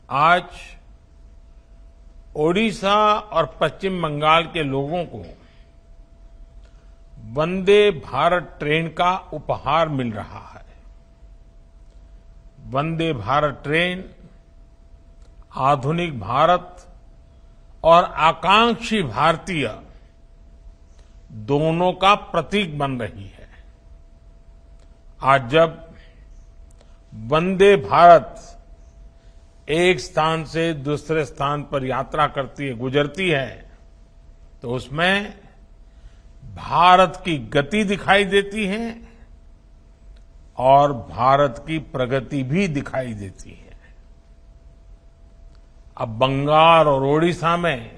आज ओडिशा और पश्चिम बंगाल के लोगों को वंदे भारत ट्रेन का उपहार मिल रहा है। वंदे भारत ट्रेन आधुनिक भारत और आकांक्षी भारतीय दोनों का प्रतीक बन रही है। आज जब वंदे भारत एक स्थान से दूसरे स्थान पर यात्रा करती है, गुजरती है, तो उसमें भारत की गति दिखाई देती है और भारत की प्रगति भी दिखाई देती है। अब बंगाल और ओडिशा में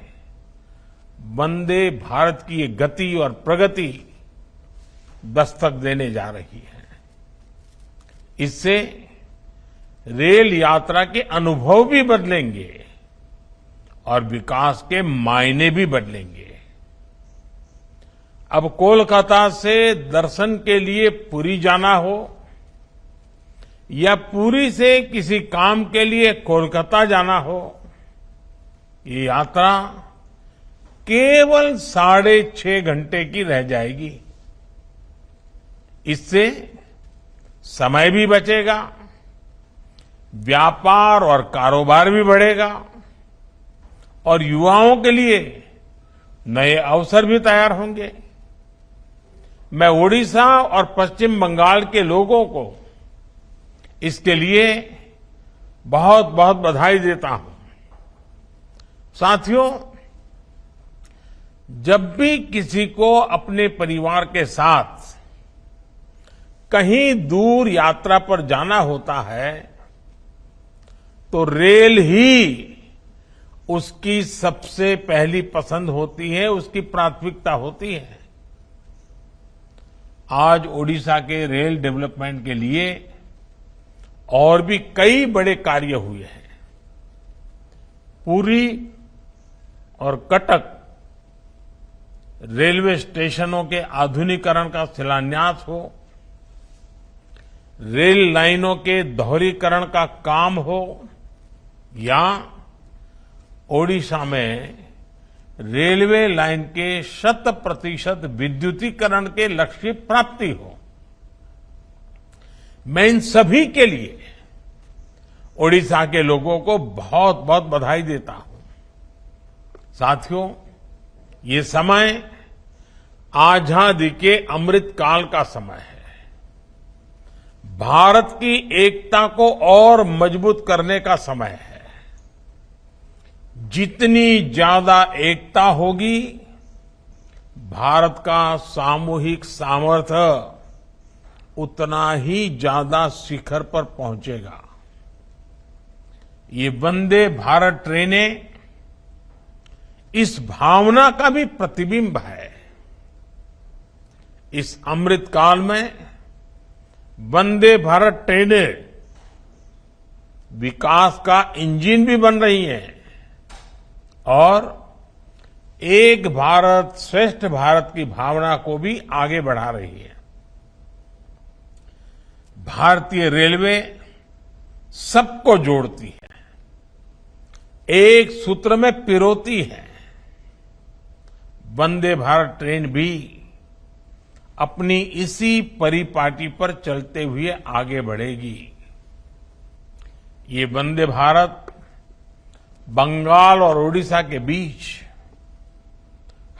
वंदे भारत की ये गति और प्रगति दस्तक देने जा रही है। इससे रेल यात्रा के अनुभव भी बदलेंगे और विकास के मायने भी बदलेंगे। अब कोलकाता से दर्शन के लिए पुरी जाना हो या पुरी से किसी काम के लिए कोलकाता जाना हो, ये यात्रा केवल 6.5 घंटे की रह जाएगी। इससे समय भी बचेगा, व्यापार और कारोबार भी बढ़ेगा और युवाओं के लिए नए अवसर भी तैयार होंगे। मैं ओडिशा और पश्चिम बंगाल के लोगों को इसके लिए बहुत बहुत बधाई देता हूं। साथियों, जब भी किसी को अपने परिवार के साथ कहीं दूर यात्रा पर जाना होता है तो रेल ही उसकी सबसे पहली पसंद होती है, उसकी प्राथमिकता होती है। आज ओडिशा के रेल डेवलपमेंट के लिए और भी कई बड़े कार्य हुए हैं। पुरी और कटक रेलवे स्टेशनों के आधुनिकीकरण का शिलान्यास हो, रेल लाइनों के दोहरीकरण का काम हो, या ओडिशा में रेलवे लाइन के 100% विद्युतीकरण के लक्ष्य की प्राप्ति हो, मैं इन सभी के लिए ओडिशा के लोगों को बहुत बहुत बधाई देता हूं। साथियों, ये समय आजादी के अमृत काल का समय है। भारत की एकता को और मजबूत करने का समय है। जितनी ज्यादा एकता होगी, भारत का सामूहिक सामर्थ्य उतना ही ज्यादा शिखर पर पहुंचेगा। ये वंदे भारत ट्रेनें इस भावना का भी प्रतिबिंब है। इस अमृत काल में वंदे भारत ट्रेनें विकास का इंजन भी बन रही हैं और एक भारत श्रेष्ठ भारत की भावना को भी आगे बढ़ा रही है। भारतीय रेलवे सबको जोड़ती है, एक सूत्र में पिरोती है। वंदे भारत ट्रेन भी अपनी इसी परिपाटी पर चलते हुए आगे बढ़ेगी। ये वंदे भारत बंगाल और ओडिशा के बीच,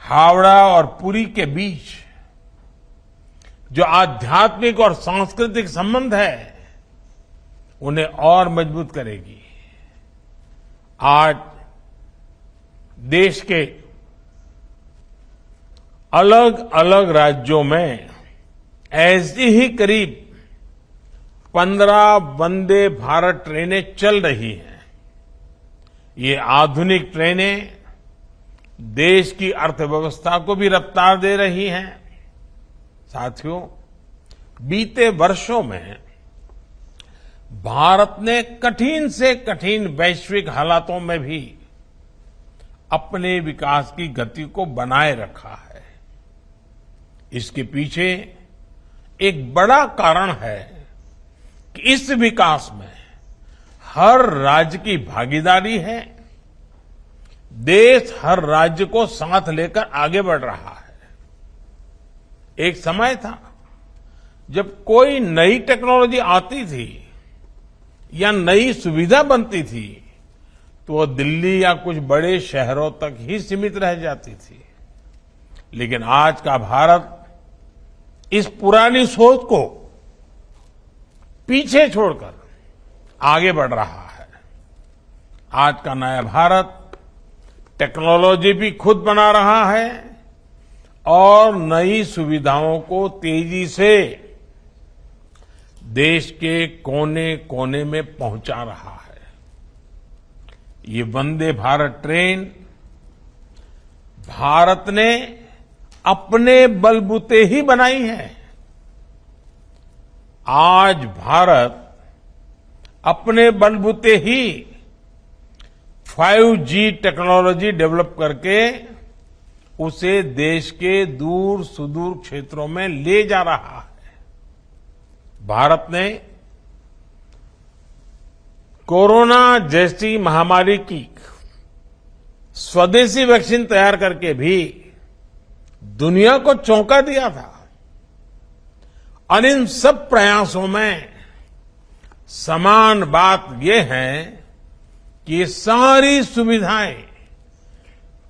हावड़ा और पुरी के बीच जो आध्यात्मिक और सांस्कृतिक संबंध है, उन्हें और मजबूत करेगी। आज देश के अलग अलग राज्यों में ऐसी ही करीब 15 वंदे भारत ट्रेनें चल रही हैं। ये आधुनिक ट्रेनें देश की अर्थव्यवस्था को भी रफ्तार दे रही हैं। साथियों, बीते वर्षों में भारत ने कठिन से कठिन वैश्विक हालातों में भी अपने विकास की गति को बनाए रखा है। इसके पीछे एक बड़ा कारण है कि इस विकास में हर राज्य की भागीदारी है। देश हर राज्य को साथ लेकर आगे बढ़ रहा है। एक समय था जब कोई नई टेक्नोलॉजी आती थी या नई सुविधा बनती थी तो वो दिल्ली या कुछ बड़े शहरों तक ही सीमित रह जाती थी। लेकिन आज का भारत इस पुरानी सोच को पीछे छोड़कर आगे बढ़ रहा है। आज का नया भारत टेक्नोलॉजी भी खुद बना रहा है और नई सुविधाओं को तेजी से देश के कोने कोने में पहुंचा रहा है। ये वंदे भारत ट्रेन भारत ने अपने बलबूते ही बनाई है। आज भारत अपने बलबूते ही 5G टेक्नोलॉजी डेवलप करके उसे देश के दूर सुदूर क्षेत्रों में ले जा रहा है। भारत ने कोरोना जैसी महामारी की स्वदेशी वैक्सीन तैयार करके भी दुनिया को चौंका दिया था। और इन सब प्रयासों में समान बात यह है कि ये सारी सुविधाएं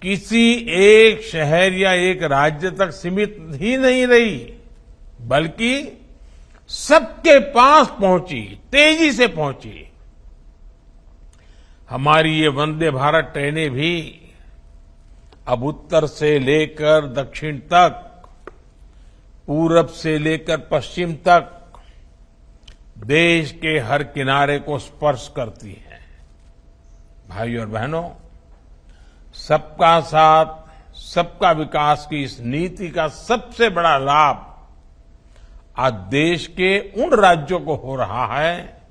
किसी एक शहर या एक राज्य तक सीमित ही नहीं रही, बल्कि सबके पास पहुंची, तेजी से पहुंची। हमारी ये वंदे भारत ट्रेनें भी अब उत्तर से लेकर दक्षिण तक, पूरब से लेकर पश्चिम तक देश के हर किनारे को स्पर्श करती है। भाइयों और बहनों, सबका साथ सबका विकास की इस नीति का सबसे बड़ा लाभ आज देश के उन राज्यों को हो रहा है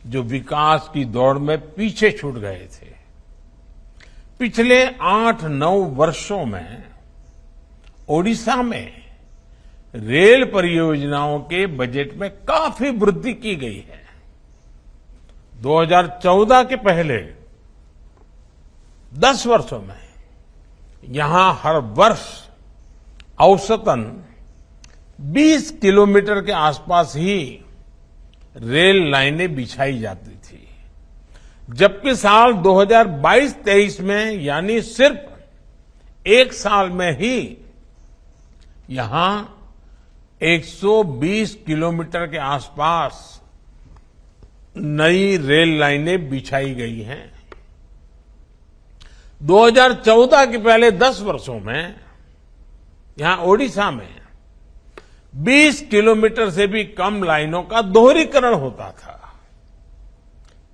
जो विकास की दौड़ में पीछे छूट गए थे। पिछले 8-9 वर्षों में ओडिशा में रेल परियोजनाओं के बजट में काफी वृद्धि की गई है। 2014 के पहले 10 वर्षों में यहां हर वर्ष औसतन 20 किलोमीटर के आसपास ही रेल लाइनें बिछाई जाती थी, जबकि साल 2022-23 में यानी सिर्फ एक साल में ही यहां 120 किलोमीटर के आसपास नई रेल लाइनें बिछाई गई हैं। 2014 के पहले 10 वर्षों में यहां ओडिशा में 20 किलोमीटर से भी कम लाइनों का दोहरीकरण होता था।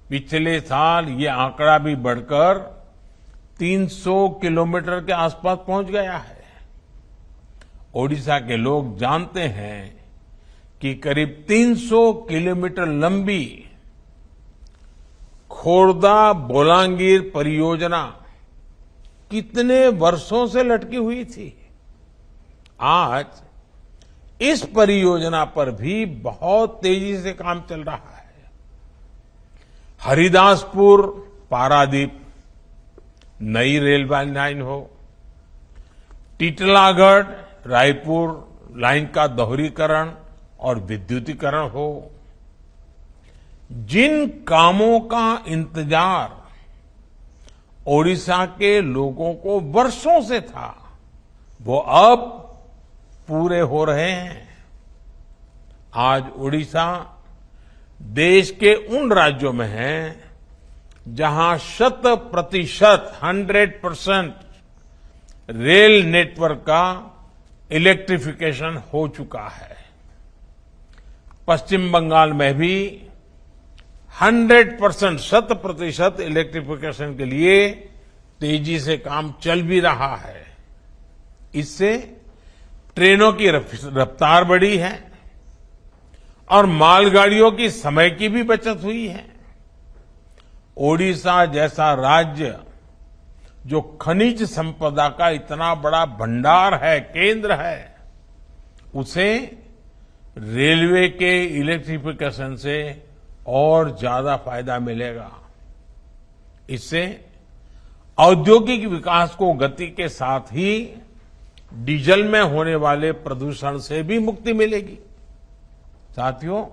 पिछले साल ये आंकड़ा भी बढ़कर 300 किलोमीटर के आसपास पहुंच गया है। ओडिशा के लोग जानते हैं कि करीब 300 किलोमीटर लंबी खोर्दा बोलांगीर परियोजना कितने वर्षों से लटकी हुई थी। आज इस परियोजना पर भी बहुत तेजी से काम चल रहा है। हरिदासपुर पारादीप नई रेल लाइन हो, टीटलागढ़ रायपुर लाइन का दोहरीकरण और विद्युतीकरण हो, जिन कामों का इंतजार ओडिशा के लोगों को वर्षों से था, वो अब पूरे हो रहे हैं। आज ओडिशा देश के उन राज्यों में है जहां 100% रेल नेटवर्क का इलेक्ट्रिफिकेशन हो चुका है। पश्चिम बंगाल में भी 100% इलेक्ट्रिफिकेशन के लिए तेजी से काम चल भी रहा है। इससे ट्रेनों की रफ्तार बढ़ी है और मालगाड़ियों की समय की भी बचत हुई है। ओडिशा जैसा राज्य जो खनिज संपदा का इतना बड़ा भंडार है, केंद्र है, उसे रेलवे के इलेक्ट्रिफिकेशन से और ज्यादा फायदा मिलेगा। इससे औद्योगिक विकास को गति के साथ ही डीजल में होने वाले प्रदूषण से भी मुक्ति मिलेगी। साथियों,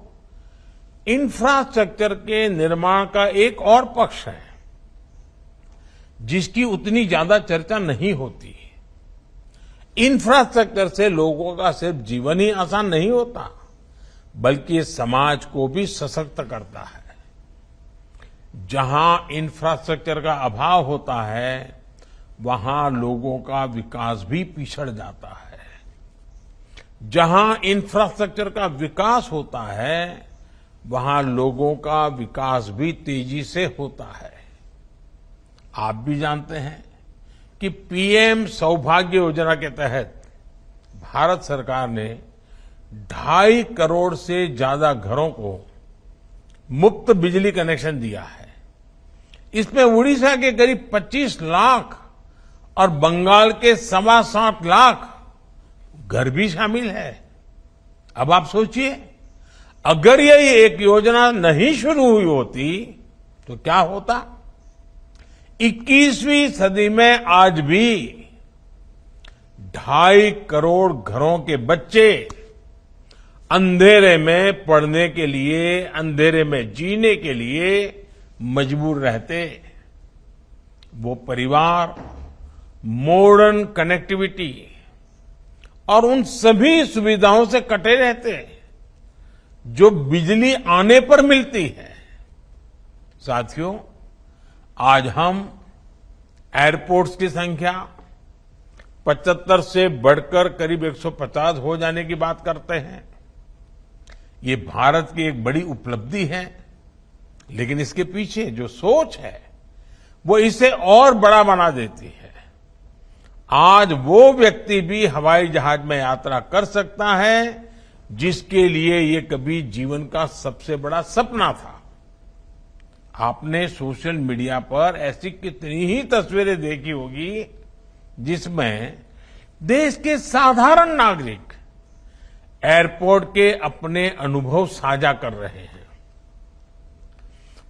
इंफ्रास्ट्रक्चर के निर्माण का एक और पक्ष है जिसकी उतनी ज्यादा चर्चा नहीं होती। इंफ्रास्ट्रक्चर से लोगों का सिर्फ जीवन ही आसान नहीं होता, बल्कि समाज को भी सशक्त करता है। जहां इंफ्रास्ट्रक्चर का अभाव होता है, वहां लोगों का विकास भी पिछड़ जाता है। जहां इंफ्रास्ट्रक्चर का विकास होता है, वहां लोगों का विकास भी तेजी से होता है। आप भी जानते हैं कि पीएम सौभाग्य योजना के तहत भारत सरकार ने 2.5 करोड़ से ज्यादा घरों को मुफ्त बिजली कनेक्शन दिया है। इसमें उड़ीसा के करीब 25 लाख और बंगाल के 7.25 लाख घर भी शामिल है। अब आप सोचिए, अगर ये एक योजना नहीं शुरू हुई होती तो क्या होता। 21वीं सदी में आज भी 2.5 करोड़ घरों के बच्चे अंधेरे में पढ़ने के लिए, अंधेरे में जीने के लिए मजबूर रहते। वो परिवार मॉडर्न कनेक्टिविटी और उन सभी सुविधाओं से कटे रहते जो बिजली आने पर मिलती है। साथियों, आज हम एयरपोर्ट्स की संख्या 75 से बढ़कर करीब 150 हो जाने की बात करते हैं। ये भारत की एक बड़ी उपलब्धि है, लेकिन इसके पीछे जो सोच है वो इसे और बड़ा बना देती है। आज वो व्यक्ति भी हवाई जहाज में यात्रा कर सकता है जिसके लिए ये कभी जीवन का सबसे बड़ा सपना था। आपने सोशल मीडिया पर ऐसी कितनी ही तस्वीरें देखी होगी जिसमें देश के साधारण नागरिक एयरपोर्ट के अपने अनुभव साझा कर रहे हैं।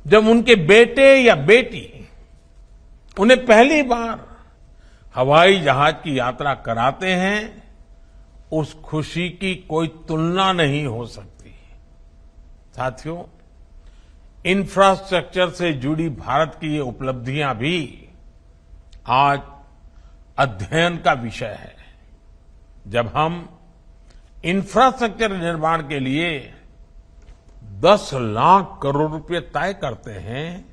जब उनके बेटे या बेटी उन्हें पहली बार हवाई जहाज की यात्रा कराते हैं, उस खुशी की कोई तुलना नहीं हो सकती। साथियों, इंफ्रास्ट्रक्चर से जुड़ी भारत की ये उपलब्धियां भी आज अध्ययन का विषय है। जब हम इंफ्रास्ट्रक्चर निर्माण के लिए 10 लाख करोड़ रुपए तय करते हैं,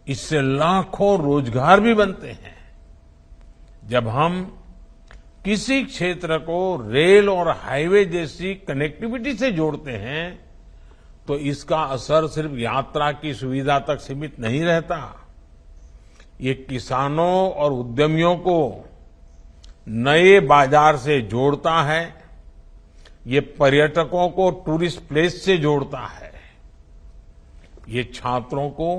इससे लाखों रोजगार भी बनते हैं। जब हम किसी क्षेत्र को रेल और हाईवे जैसी कनेक्टिविटी से जोड़ते हैं, तो इसका असर सिर्फ यात्रा की सुविधा तक सीमित नहीं रहता। ये किसानों और उद्यमियों को नए बाजार से जोड़ता है। ये पर्यटकों को टूरिस्ट प्लेस से जोड़ता है। ये छात्रों को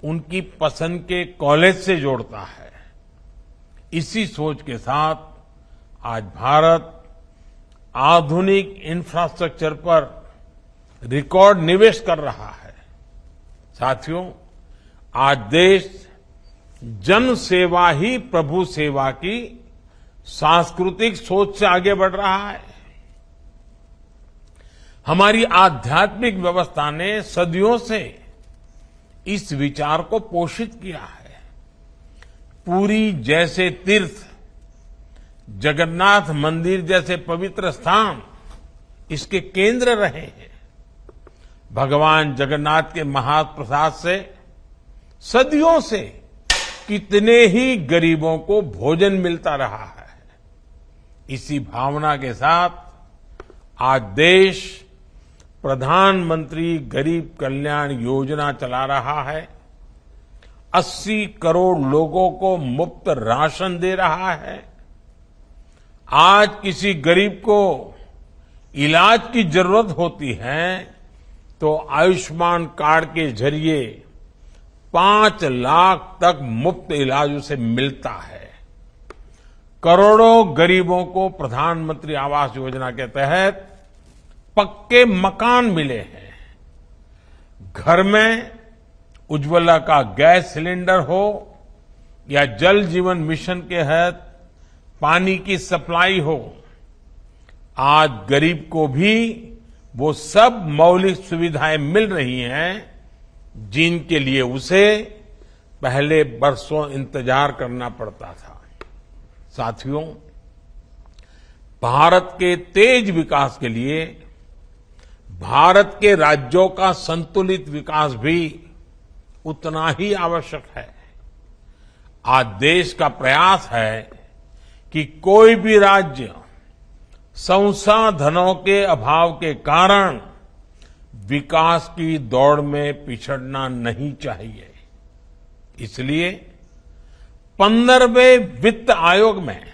उनकी पसंद के कॉलेज से जोड़ता है। इसी सोच के साथ आज भारत आधुनिक इंफ्रास्ट्रक्चर पर रिकॉर्ड निवेश कर रहा है। साथियों, आज देश जन सेवा ही प्रभु सेवा की सांस्कृतिक सोच से आगे बढ़ रहा है। हमारी आध्यात्मिक व्यवस्था ने सदियों से इस विचार को पोषित किया है। पुरी जैसे तीर्थ, जगन्नाथ मंदिर जैसे पवित्र स्थान इसके केंद्र रहे हैं। भगवान जगन्नाथ के महाप्रसाद से सदियों से कितने ही गरीबों को भोजन मिलता रहा है। इसी भावना के साथ आज देश प्रधानमंत्री गरीब कल्याण योजना चला रहा है। 80 करोड़ लोगों को मुफ्त राशन दे रहा है। आज किसी गरीब को इलाज की जरूरत होती है तो आयुष्मान कार्ड के जरिए 5 लाख तक मुफ्त इलाज उसे मिलता है। करोड़ों गरीबों को प्रधानमंत्री आवास योजना के तहत पक्के मकान मिले हैं। घर में उज्ज्वला का गैस सिलेंडर हो या जल जीवन मिशन के तहत पानी की सप्लाई हो, आज गरीब को भी वो सब मौलिक सुविधाएं मिल रही हैं जिनके लिए उसे पहले बरसों इंतजार करना पड़ता था। साथियों, भारत के तेज विकास के लिए भारत के राज्यों का संतुलित विकास भी उतना ही आवश्यक है। आज देश का प्रयास है कि कोई भी राज्य संसाधनों के अभाव के कारण विकास की दौड़ में पिछड़ना नहीं चाहिए। इसलिए 15वें वित्त आयोग में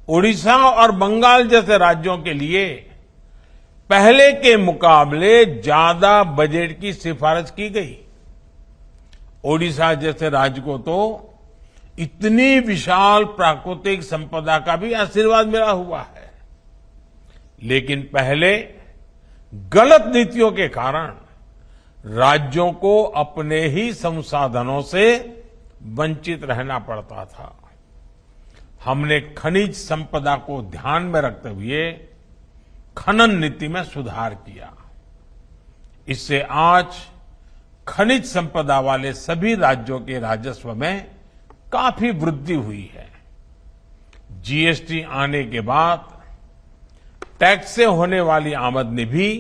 ओडिशा और बंगाल जैसे राज्यों के लिए पहले के मुकाबले ज्यादा बजट की सिफारिश की गई। ओडिशा जैसे राज्य को तो इतनी विशाल प्राकृतिक संपदा का भी आशीर्वाद मिला हुआ है, लेकिन पहले गलत नीतियों के कारण राज्यों को अपने ही संसाधनों से वंचित रहना पड़ता था। हमने खनिज संपदा को ध्यान में रखते हुए खनन नीति में सुधार किया। इससे आज खनिज संपदा वाले सभी राज्यों के राजस्व में काफी वृद्धि हुई है। जीएसटी आने के बाद टैक्स से होने वाली आमदनी भी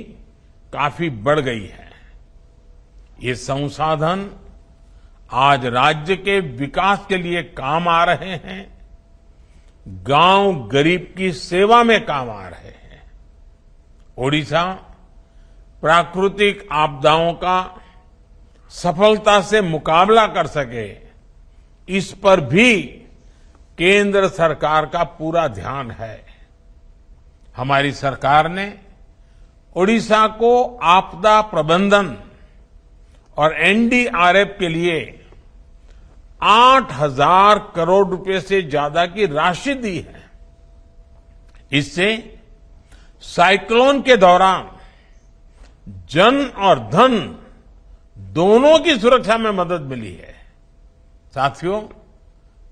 काफी बढ़ गई है। ये संसाधन आज राज्य के विकास के लिए काम आ रहे हैं, गांव गरीब की सेवा में काम आ रहे हैं। ओडिशा प्राकृतिक आपदाओं का सफलता से मुकाबला कर सके, इस पर भी केंद्र सरकार का पूरा ध्यान है। हमारी सरकार ने ओडिशा को आपदा प्रबंधन और एनडीआरएफ के लिए 8,000 करोड़ रुपए से ज्यादा की राशि दी है। इससे साइक्लोन के दौरान जन और धन दोनों की सुरक्षा में मदद मिली है। साथियों,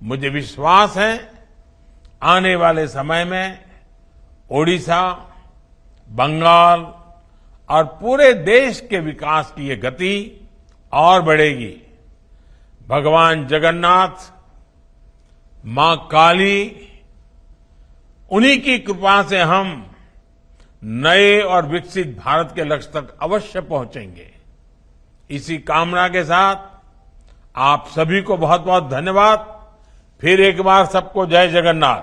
मुझे विश्वास है आने वाले समय में ओडिशा, बंगाल और पूरे देश के विकास की ये गति और बढ़ेगी। भगवान जगन्नाथ, मां काली, उन्हीं की कृपा से हम नए और विकसित भारत के लक्ष्य तक अवश्य पहुंचेंगे। इसी कामना के साथ आप सभी को बहुत बहुत धन्यवाद। फिर एक बार सबको जय जगन्नाथ।